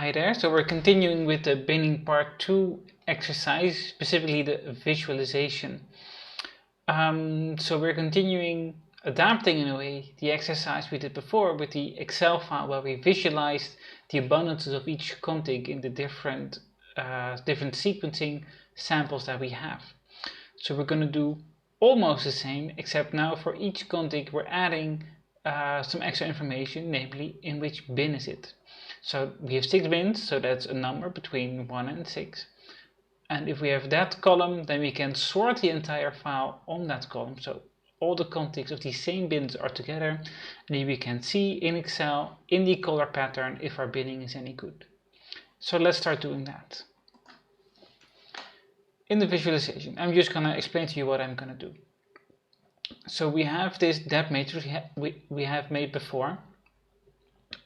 Hi there, so we're continuing with the binning part 2 exercise, specifically the visualization. So we're continuing adapting in a way the exercise we did before with the Excel file where we visualized the abundances of each config in the different sequencing samples that we have. So we're going to do almost the same, except now for each config we're adding some extra information, namely in which bin is it. So we have 6 bins, so that's a number between 1 and 6. And if we have that column, then we can sort the entire file on that column. So all the contigs of these same bins are together, and then we can see in Excel, in the color pattern, if our binning is any good. So let's start doing that. In the visualization, I'm just going to explain to you what I'm going to do. So we have this depth matrix we have made before.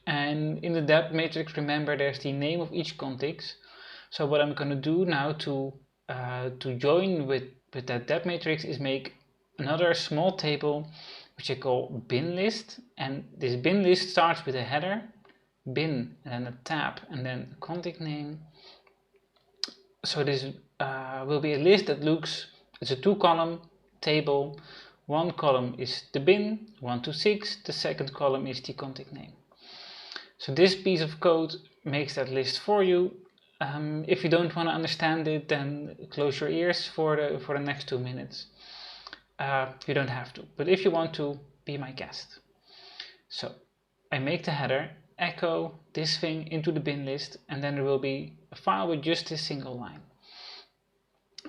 And in the depth matrix, remember there's the name of each config. So what I'm going to do now to join with that depth matrix is make another small table which I call bin list. And this bin list starts with a header, bin, and then a tab, and then a config name. So this will be a list that looks, it's a 2-column table. One column is the bin, 1 to 6. The second column is the config name. So this piece of code makes that list for you. If you don't want to understand it, then close your ears for the next 2 minutes. You don't have to, but if you want to, be my guest. So I make the header, echo this thing into the bin list, and then there will be a file with just this single line.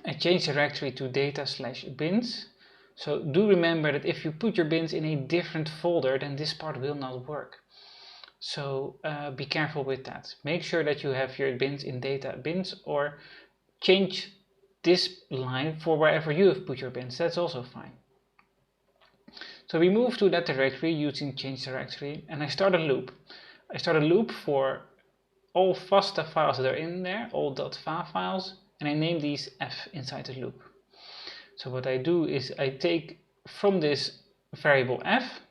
I change the directory to data/bins. So do remember that if you put your bins in a different folder, then this part will not work. So be careful with that. Make sure that you have your bins in data bins, or change this line for wherever you have put your bins. That's also fine. So we move to that directory using change directory, and I start a loop. I start a loop for all FASTA files that are in there, all .fa files, and I name these f inside the loop. So what I do is I take from this variable f,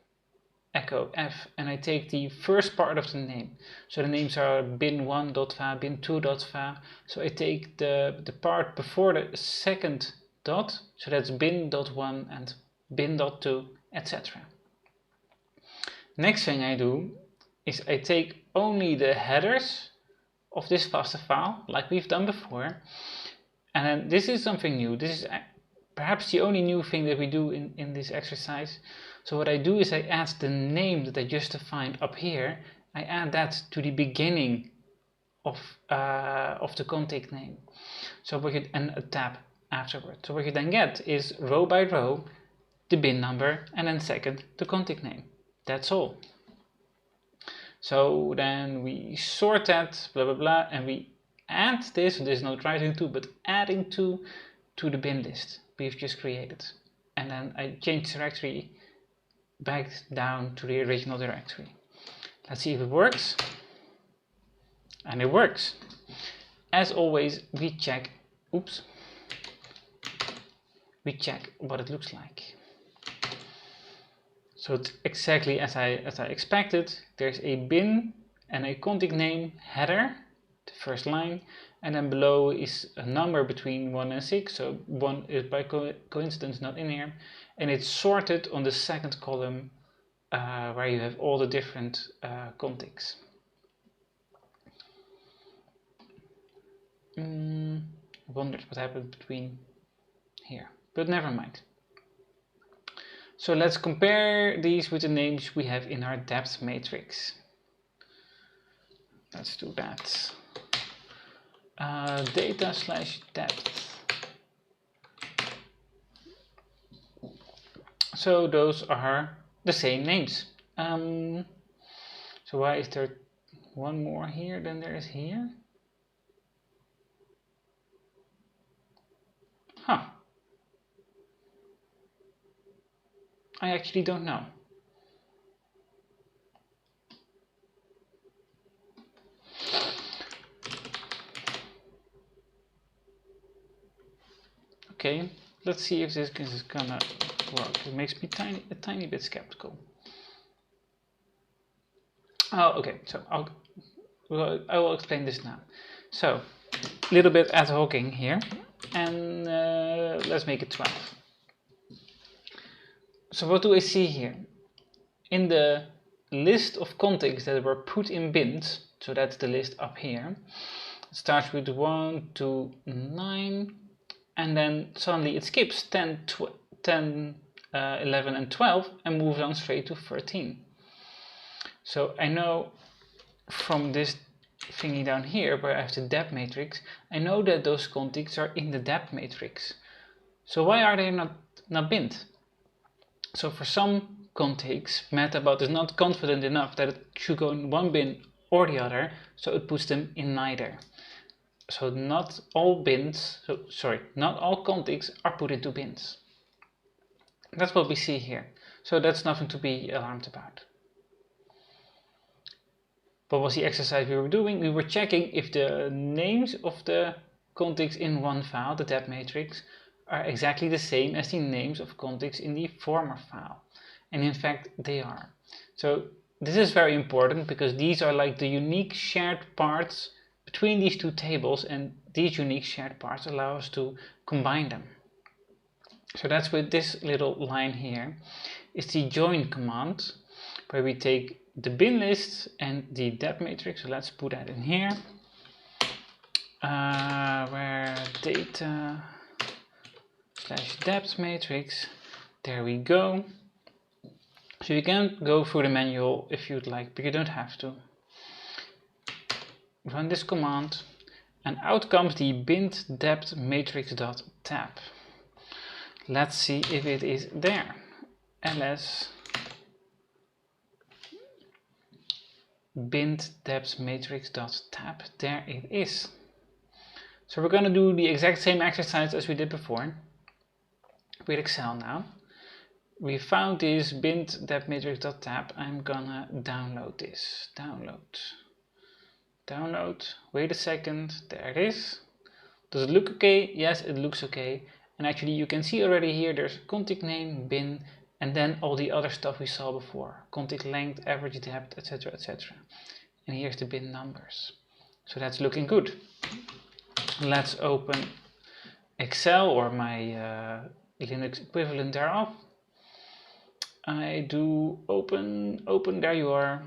echo f, and I take the first part of the name. So the names are bin1.va, bin2.va. So I take the part before the second dot, so that's bin.1 and bin.2, etc. Next thing I do is I take only the headers of this FASTA file, like we've done before. And then this is something new. This is perhaps the only new thing that we do in this exercise. So what I do is I add the name that I just defined up here. I add that to the beginning of the config name. So and a tab afterward. So what you then get is row by row the bin number, and then second the config name. That's all. So then we sort that, blah blah blah, and we add this. There's no writing to, but adding to the bin list we've just created. And then I change directory back down to the original directory. Let's see if it works. And it works. As always, we check what it looks like. So it's exactly as I expected. There's a bin and a config name header, the first line, and then below is a number between 1 and 6, so 1 is by coincidence not in here, and it's sorted on the second column where you have all the different contigs. I wondered what happened between here, but never mind. So let's compare these with the names we have in our depth matrix. Let's do that. Data/depth. So those are the same names. So why is there one more here than there is here? Huh. I actually don't know. Okay, let's see if this is gonna work. It makes me a tiny bit skeptical. Oh, okay, so Well, I will explain this now. So, a little bit ad hocing here, and let's make it 12. So what do I see here? In the list of contigs that were put in bins, so that's the list up here, it starts with 1 to 9, and then suddenly it skips 10, 11 and 12 and moves on straight to 13. So I know from this thingy down here where I have the depth matrix, I know that those contigs are in the depth matrix. So why are they not binned? So for some contigs, MetaBot is not confident enough that it should go in one bin or the other, so it puts them in neither. So not all not all contigs are put into bins. That's what we see here. So that's nothing to be alarmed about. What was the exercise we were doing? We were checking if the names of the contigs in one file, the depth matrix, are exactly the same as the names of contigs in the former file. And in fact, they are. So this is very important because these are like the unique shared parts between these two tables, and these unique shared parts allow us to combine them. So that's with this little line here is the join command, where we take the bin list and the depth matrix. So let's put that in here, where data / depth matrix, there we go. So you can go through the manual if you'd like, but you don't have to. Run this command, and out comes the bind depth matrix.tab. Let's see if it is there. ls bind depth matrix.tab, there it is. So we're going to do the exact same exercise as we did before with Excel now. We found this bind depth matrix.tab. I'm gonna download this. Download. Wait a second. There it is. Does it look okay? Yes, it looks okay. And actually you can see already here there's contig name, bin, and then all the other stuff we saw before. Contig length, average depth, etc, etc. And here's the bin numbers. So that's looking good. Let's open Excel or my Linux equivalent thereof. I do open, there you are.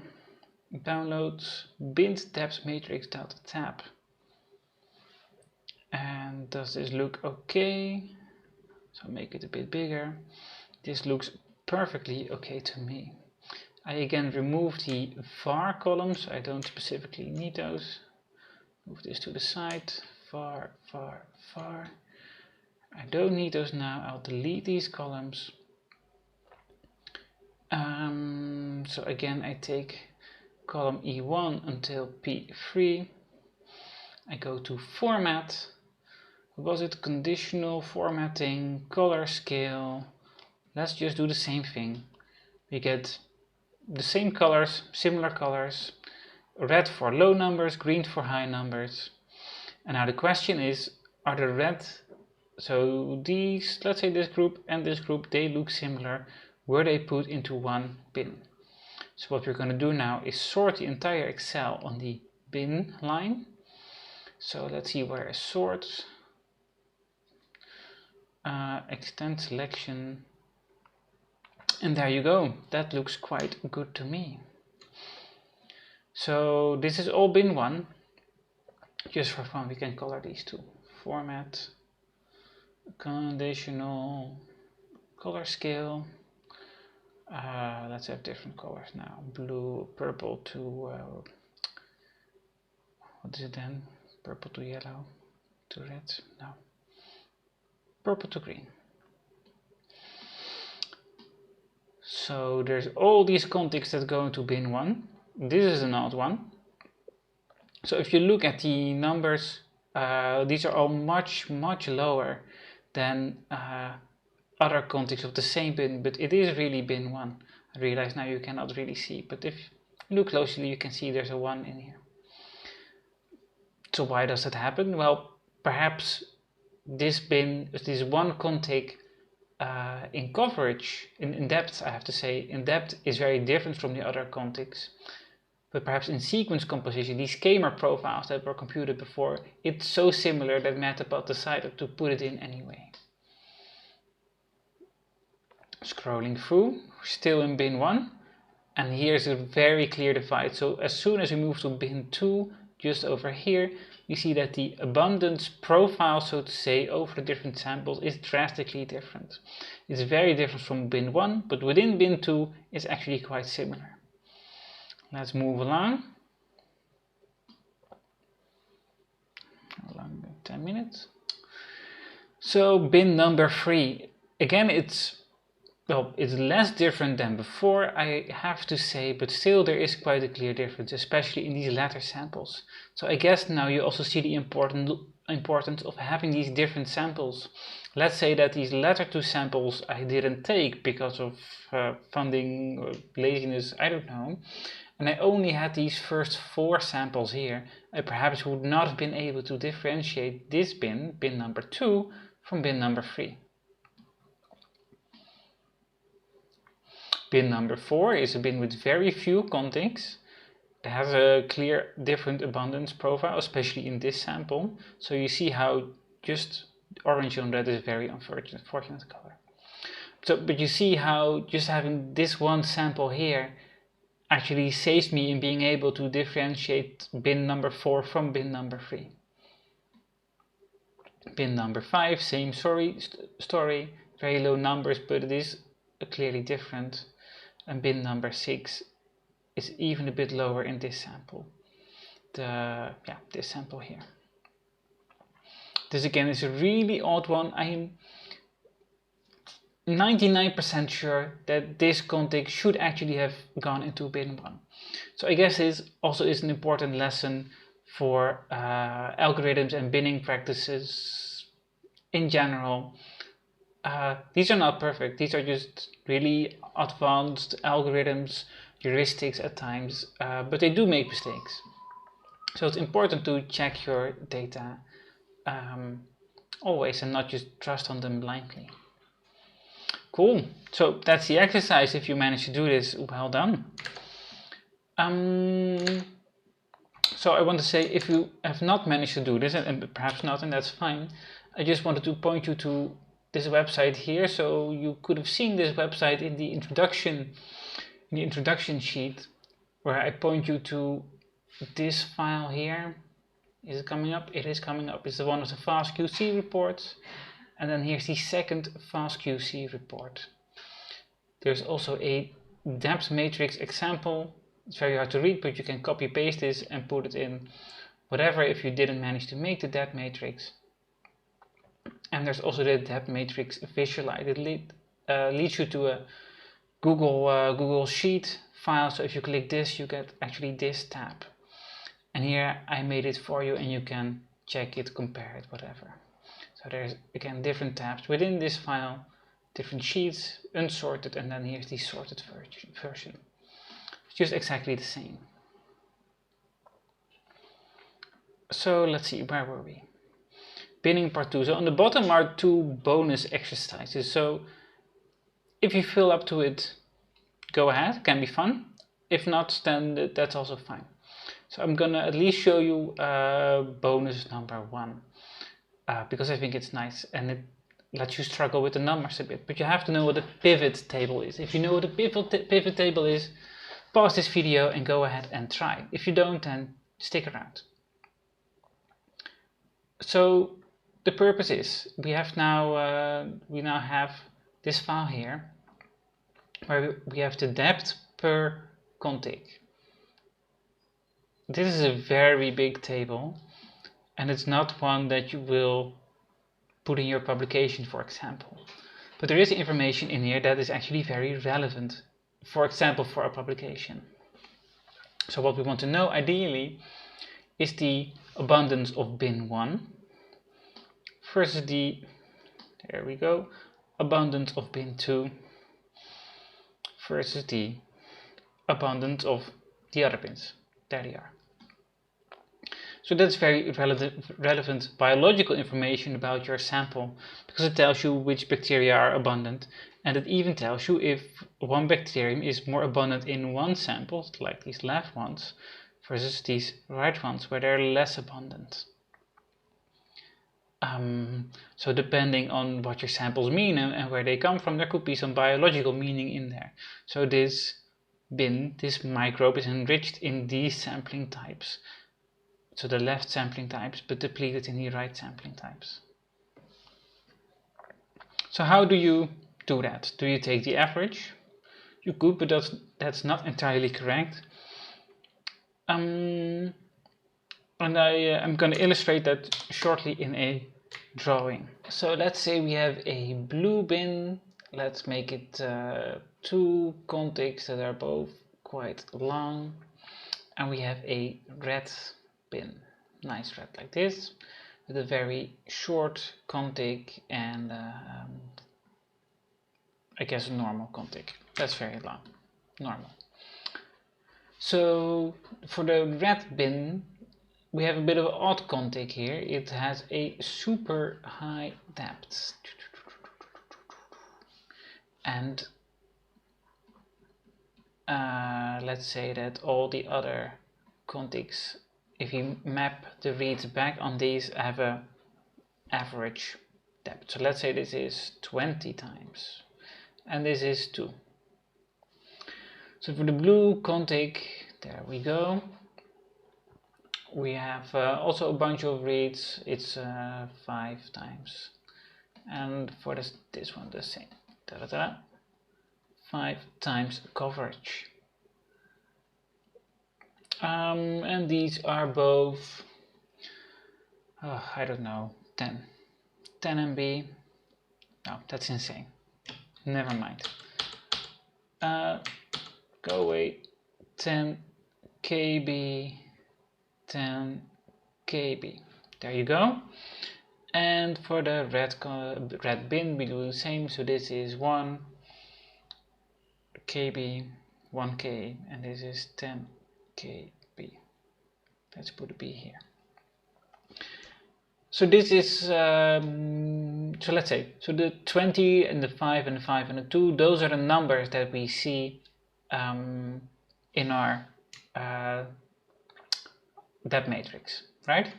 Download bind depth matrix.tab. And does this look okay? So make it a bit bigger. This looks perfectly okay to me. I again remove the var columns. I don't specifically need those. Move this to the side. var. I don't need those now. I'll delete these columns. So again, I take column E1 until P3. I go to format. Was it conditional formatting, color scale? Let's just do the same thing. We get the same colors, similar colors, red for low numbers, green for high numbers. And now the question is, are the red, so these, let's say this group and this group, they look similar, were they put into one bin? So what we're going to do now is sort the entire Excel on the bin line. So let's see where is sort. Extend selection, and there you go. That looks quite good to me. So this is all bin 1. Just for fun, we can color these two. Format, conditional, color scale. Let's have different colors now. Blue, purple to what is it then? Purple to yellow to red. No. Purple to green. So there's all these contigs that go into bin 1. This is an odd one. So if you look at the numbers, these are all much lower than other contigs of the same bin, but it is really bin 1. I realize now you cannot really see, but if you look closely you can see there's a 1 in here. So why does that happen? Well, perhaps this one contig in coverage, in depth I have to say, in depth is very different from the other contigs. but perhaps in sequence composition, these schema profiles that were computed before, it's so similar that Matplotlib decided to put it in anyway. Scrolling through, still in bin 1, and here's a very clear divide. So as soon as we move to bin 2, just over here, you see that the abundance profile, so to say, over the different samples is drastically different. It's very different from bin 1, but within bin 2 it's actually quite similar. Let's move along. 10 minutes. So bin number 3, again it's less different than before, I have to say, but still there is quite a clear difference, especially in these latter samples. So I guess now you also see the importance of having these different samples. Let's say that these latter 2 samples I didn't take because of funding or laziness, I don't know, and I only had these first 4 samples here. I perhaps would not have been able to differentiate this bin number 2, from bin number 3. Bin number 4 is a bin with very few contigs. It has a clear different abundance profile, especially in this sample. So you see how just orange on red is a very unfortunate color. But you see how just having this one sample here actually saves me in being able to differentiate bin number 4 from bin number 3. Bin number 5, same story, very low numbers, but it is clearly different. And bin number 6 is even a bit lower in this sample. This sample here. This again is a really odd one. I am 99% sure that this contig should actually have gone into bin 1. So I guess this also is an important lesson for algorithms and binning practices in general. These are not perfect, these are just really advanced algorithms, heuristics at times, but they do make mistakes. So it's important to check your data always and not just trust on them blindly. Cool, so that's the exercise. If you manage to do this, well done. So I want to say, if you have not managed to do this, and perhaps not, and that's fine, I just wanted to point you to this website here. So you could have seen this website in the introduction sheet, where I point you to this file here. Is it coming up? It is coming up. It's one of the FastQC reports, and then here's the second FastQC report. There's also a depth matrix example. It's very hard to read, but you can copy paste this and put it in whatever if you didn't manage to make the depth matrix. And there's also the depth matrix visualized. It leads you to a Google Sheet file. So if you click this, you get actually this tab. And here I made it for you, and you can check it, compare it, whatever. So there's again different tabs within this file, different sheets, unsorted, and then here's the sorted version. It's just exactly the same. So let's see, where were we? Binning part 2. So on the bottom are 2 bonus exercises. So if you feel up to it, go ahead, it can be fun. If not, then that's also fine. So I'm gonna at least show you bonus number 1 because I think it's nice and it lets you struggle with the numbers a bit. But you have to know what a pivot table is. If you know what a pivot table is, pause this video and go ahead and try. If you don't, then stick around. So the purpose is we now have this file here where we have the depth per contig. This is a very big table, and it's not one that you will put in your publication, for example. But there is information in here that is actually very relevant, for example, for a publication. So what we want to know ideally is the abundance of bin 1 versus the, there we go, abundance of bin 2 versus the abundance of the other bins. There they are. So that's very relevant biological information about your sample, because it tells you which bacteria are abundant, and it even tells you if one bacterium is more abundant in one sample, like these left ones, versus these right ones where they're less abundant. So depending on what your samples mean and where they come from, there could be some biological meaning in there. So this bin, this microbe, is enriched in these sampling types. So the left sampling types, but depleted in the right sampling types. So how do you do that? Do you take the average? You could, but that's not entirely correct. And I'm going to illustrate that shortly in a drawing. So let's say we have a blue bin. Let's make it 2 contigs that are both quite long, and we have a red bin, nice red like this, with a very short contig and I guess a normal contig. That's very long, normal. So for the red bin, we have a bit of an odd contig here. It has a super high depth. And let's say that all the other contigs, if you map the reads back on these, have a average depth. So let's say this is 20 times, and this is 2. So for the blue contig, there we go. We have also a bunch of reads. It's 5 times, and for this one the same. 5 times coverage. And these are both, I don't know, 10 MB. No, that's insane. Never mind. Go away. 10 KB, 10 KB. There you go. And for the red bin, we do the same. So this is 1 KB, 1K, and this is 10 KB. Let's put a B here. So this is, so let's say, so the 20 and the 5 and the 5 and the 2, those are the numbers that we see in our depth matrix, right?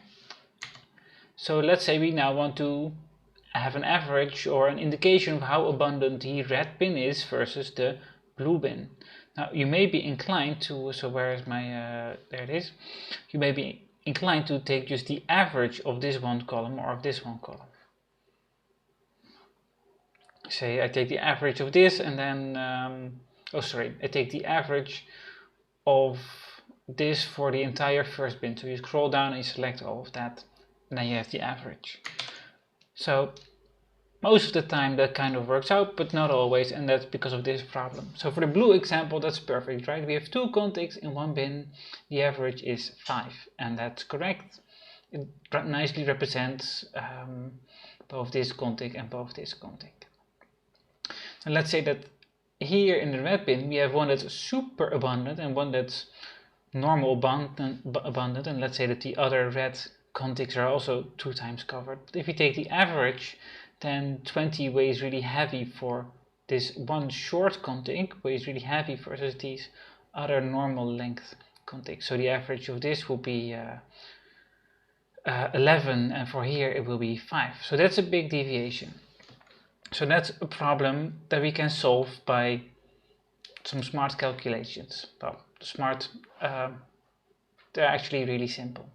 So let's say we now want to have an average or an indication of how abundant the red bin is versus the blue bin. Now you may be inclined to, so where is my, there it is. You may be inclined to take just the average of this one column or of this one column. Say I take the average of this and then, I take the average of this for the entire first bin. So you scroll down and you select all of that, and then you have the average. So most of the time that kind of works out, but not always, and that's because of this problem. So for the blue example, that's perfect, right? We have 2 contigs in one bin, the average is 5, and that's correct. It nicely represents both this contig and both this contig. And let's say that here in the red bin we have one that's super abundant and one that's normal abundant, and let's say that the other red contigs are also 2 times covered. But if you take the average, then 20 weighs really heavy for this one short contig, weighs really heavy versus these other normal length contigs. So the average of this will be 11, and for here it will be 5. So that's a big deviation. So that's a problem that we can solve by some smart calculations. Well, they're actually really simple.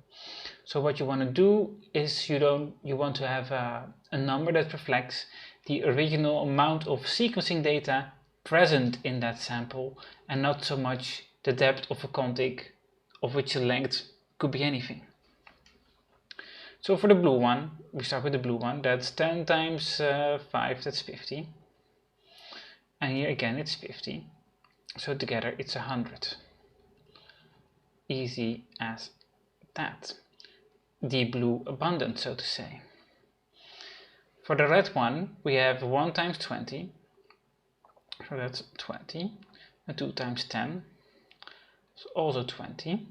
So what you want to do is you want to have a number that reflects the original amount of sequencing data present in that sample, and not so much the depth of a contig, of which the length could be anything. So for the blue one, we start with the blue one. That's 10 times 5, that's 50. And here again it's 50. So together it's 100. Easy as that. The blue abundant, so to say. For the red one, we have 1 times 20. So that's 20. And 2 times 10. So also 20.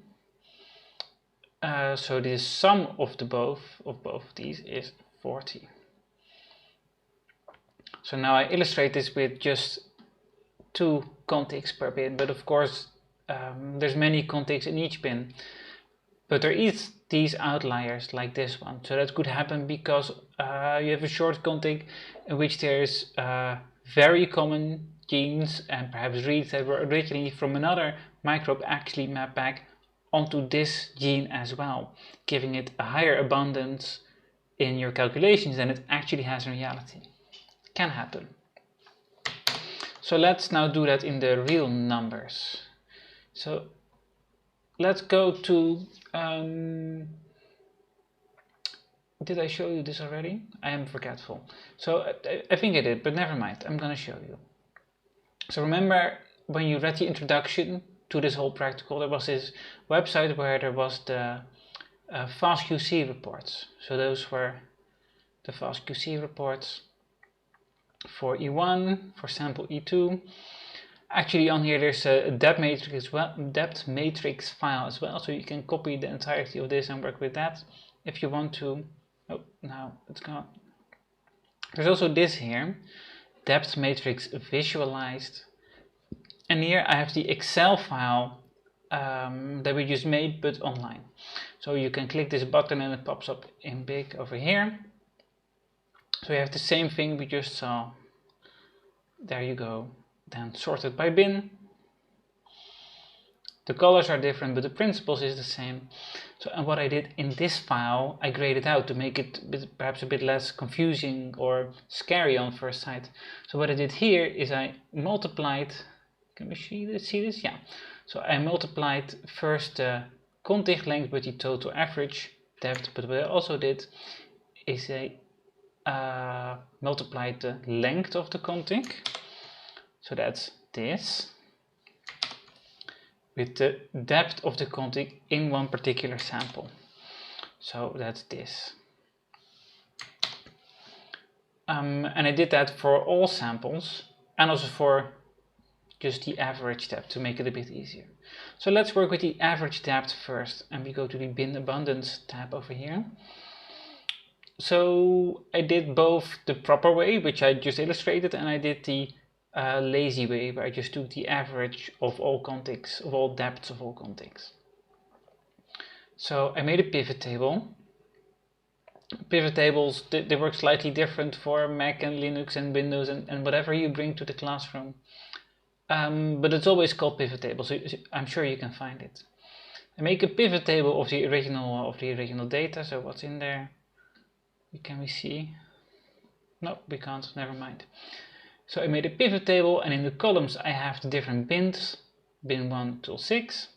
So the sum of both of these is 40. So now I illustrate this with just 2 contigs per bin, but of course there's many contigs in each bin. But there is these outliers like this one. So that could happen because you have a short contig in which there's very common genes and perhaps reads that were originally from another microbe actually map back onto this gene as well, giving it a higher abundance in your calculations than it actually has in reality. Can happen. So let's now do that in the real numbers. So let's go to, did I show you this already? I am forgetful. So I think I did, but never mind, I'm gonna show you. So remember when you read the introduction to this whole practical, there was this website where there was the FastQC reports. So those were the FastQC reports for E1, for sample E2. Actually on here there's a depth matrix file as well, so you can copy the entirety of this and work with that if you want to. Oh, now it's gone. There's also this here, depth matrix visualized, and here I have the Excel file that we just made but online. So you can click this button and it pops up in big over here. So you have the same thing we just saw. There you go. Then sorted by bin. The colors are different, but the principles is the same. So, and what I did in this file, I graded out to make it perhaps a bit less confusing or scary on first sight. So what I did here is I multiplied. Can we see this? Yeah. So I multiplied first the contig length with the total average depth, but what I also did is I multiplied the length of the contig. So that's this, with the depth of the contig in one particular sample. So that's this. And I did that for all samples and also for just the average depth to make it a bit easier. So let's work with the average depth first, and we go to the bin abundance tab over here. So I did both the proper way, which I just illustrated, and I did the lazy way, where I just took the average of all contigs, of all depths of all contigs. So I made a pivot table. Pivot tables, they work slightly different for Mac and Linux and Windows and whatever you bring to the classroom. But it's always called pivot table, so I'm sure you can find it. I make a pivot table of the original data. So what's in there? Can we see? No, we can't, never mind. So I made a pivot table, and in the columns I have the different bins, bin 1 till 6.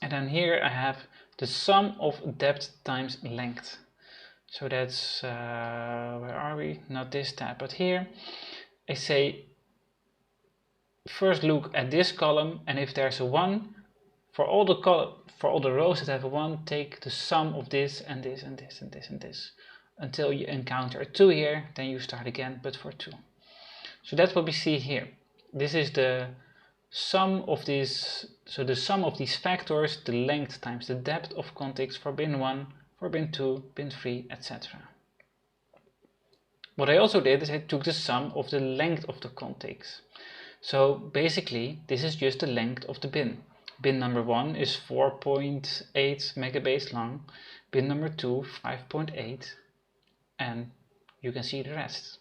And then here I have the sum of depth times length. So that's, where are we? Not this tab, but here. I say, first look at this column, and if there's a 1, for all the rows that have a 1, take the sum of this and this and this and this and this. Until you encounter a 2 here, then you start again, but for 2. So that's what we see here. This is the sum of these, so the sum of these factors, the length times the depth of contigs for bin 1, for bin 2, bin 3, etc. What I also did is I took the sum of the length of the contigs. So basically, this is just the length of the bin. Bin number 1 is 4.8 megabase long, bin number 2 5.8, and you can see the rest.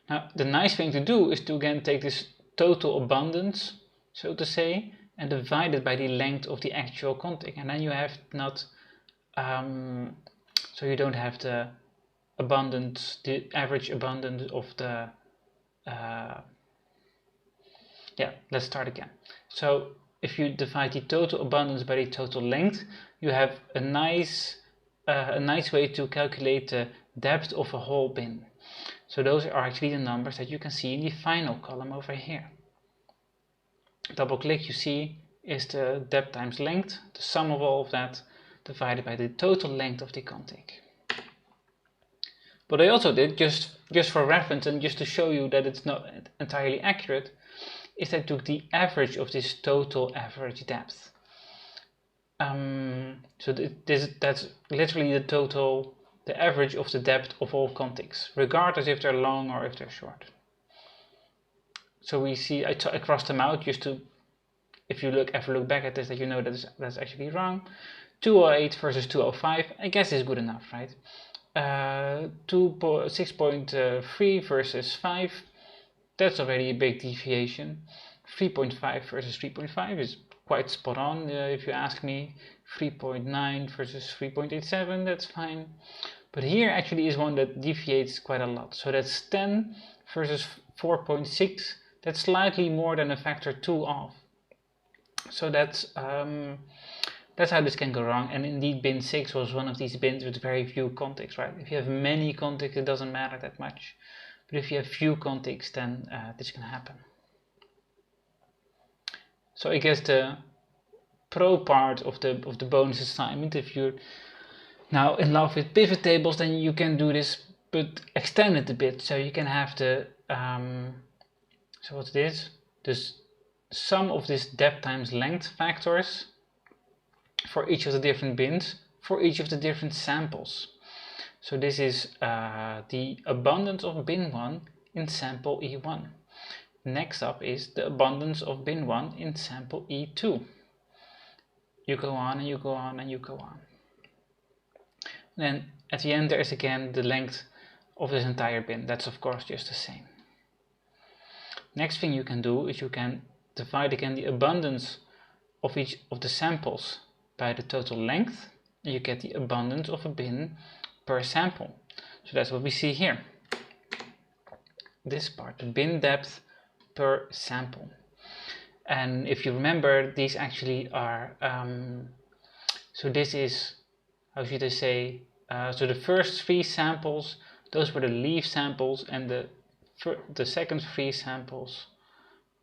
Now the nice thing to do is to again take this total abundance, so to say, and divide it by the length of the actual contig, and then you have not, so you don't have the abundance, the average abundance of the, yeah, let's start again. So if you divide the total abundance by the total length, you have a nice way to calculate the depth of a whole bin. So those are actually the numbers that you can see in the final column over here. Double click, you see, is the depth times length, the sum of all of that, divided by the total length of the contig. What I also did, just for reference and just to show you that it's not entirely accurate, is I took the average of this total average depth. So that's literally the total, the average of the depth of all contigs, regardless if they're long or if they're short. So we see, I crossed them out just to, if you ever look back at this, that you know that's actually wrong. 208 versus 205, I guess is good enough, right? 6.3 versus 5, that's already a big deviation. 3.5 versus 3.5 is quite spot on, if you ask me. 3.9 versus 3.87, that's fine. But here actually is one that deviates quite a lot. So that's 10 versus 4.6, that's slightly more than a factor 2 off. So that's how this can go wrong. And indeed bin 6 was one of these bins with very few contigs, right? If you have many contigs, it doesn't matter that much. But if you have few contigs, then this can happen. So I guess the pro part of the bonus assignment, if you're now in love with pivot tables, then you can do this, but extend it a bit. So you can have the, so what's this? This sum of this depth times length factors for each of the different bins, for each of the different samples. So this is the abundance of bin 1 in sample E1. Next up is the abundance of bin 1 in sample E2. You go on and you go on and you go on. Then at the end there is again the length of this entire bin. That's of course just the same. Next thing you can do is you can divide again the abundance of each of the samples by the total length, and you get the abundance of a bin per sample. So that's what we see here. This part, the bin depth per sample. And if you remember, these actually are, so this is, how should I say, so the first 3 samples, those were the leaf samples, and the second 3 samples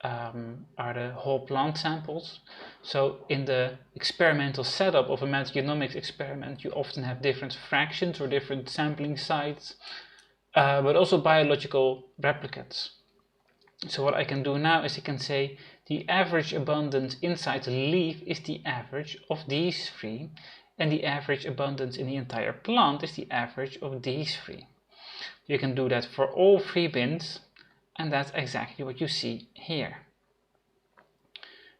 are the whole plant samples. So in the experimental setup of a metagenomics experiment, you often have different fractions or different sampling sites, but also biological replicates. So what I can do now is I can say the average abundance inside the leaf is the average of these 3, and the average abundance in the entire plant is the average of these 3. You can do that for all 3 bins, and that's exactly what you see here.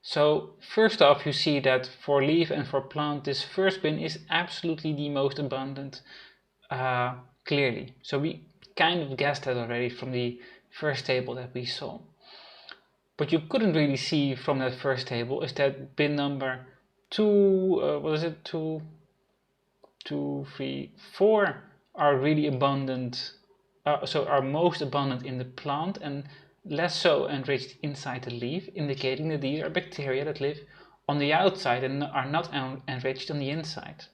So first off, you see that for leaf and for plant, this first bin is absolutely the most abundant, clearly. So we kind of guessed that already from the first table that we saw. What you couldn't really see from that first table is that bin number 2, 3, 4 are really abundant, so are most abundant in the plant and less so enriched inside the leaf, indicating that these are bacteria that live on the outside and are not enriched on the inside.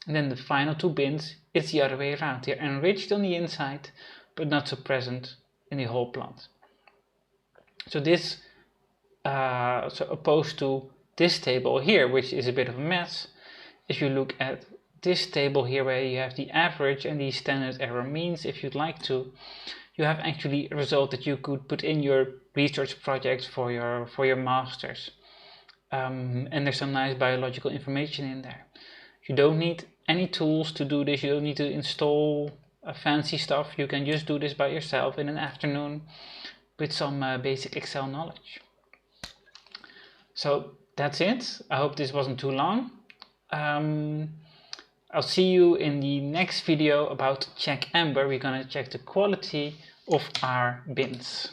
And then the final 2 bins, it's the other way around. They're enriched on the inside, but not so present in the whole plant. So this, so opposed to this table here, which is a bit of a mess, if you look at this table here where you have the average and the standard error means, if you'd like to, you have actually a result that you could put in your research projects for your masters. And there's some nice biological information in there. You don't need any tools to do this, you don't need to install fancy stuff, you can just do this by yourself in an afternoon with some basic Excel knowledge. So that's it. I hope this wasn't too long. I'll see you in the next video about check M, where we're going to check the quality of our bins.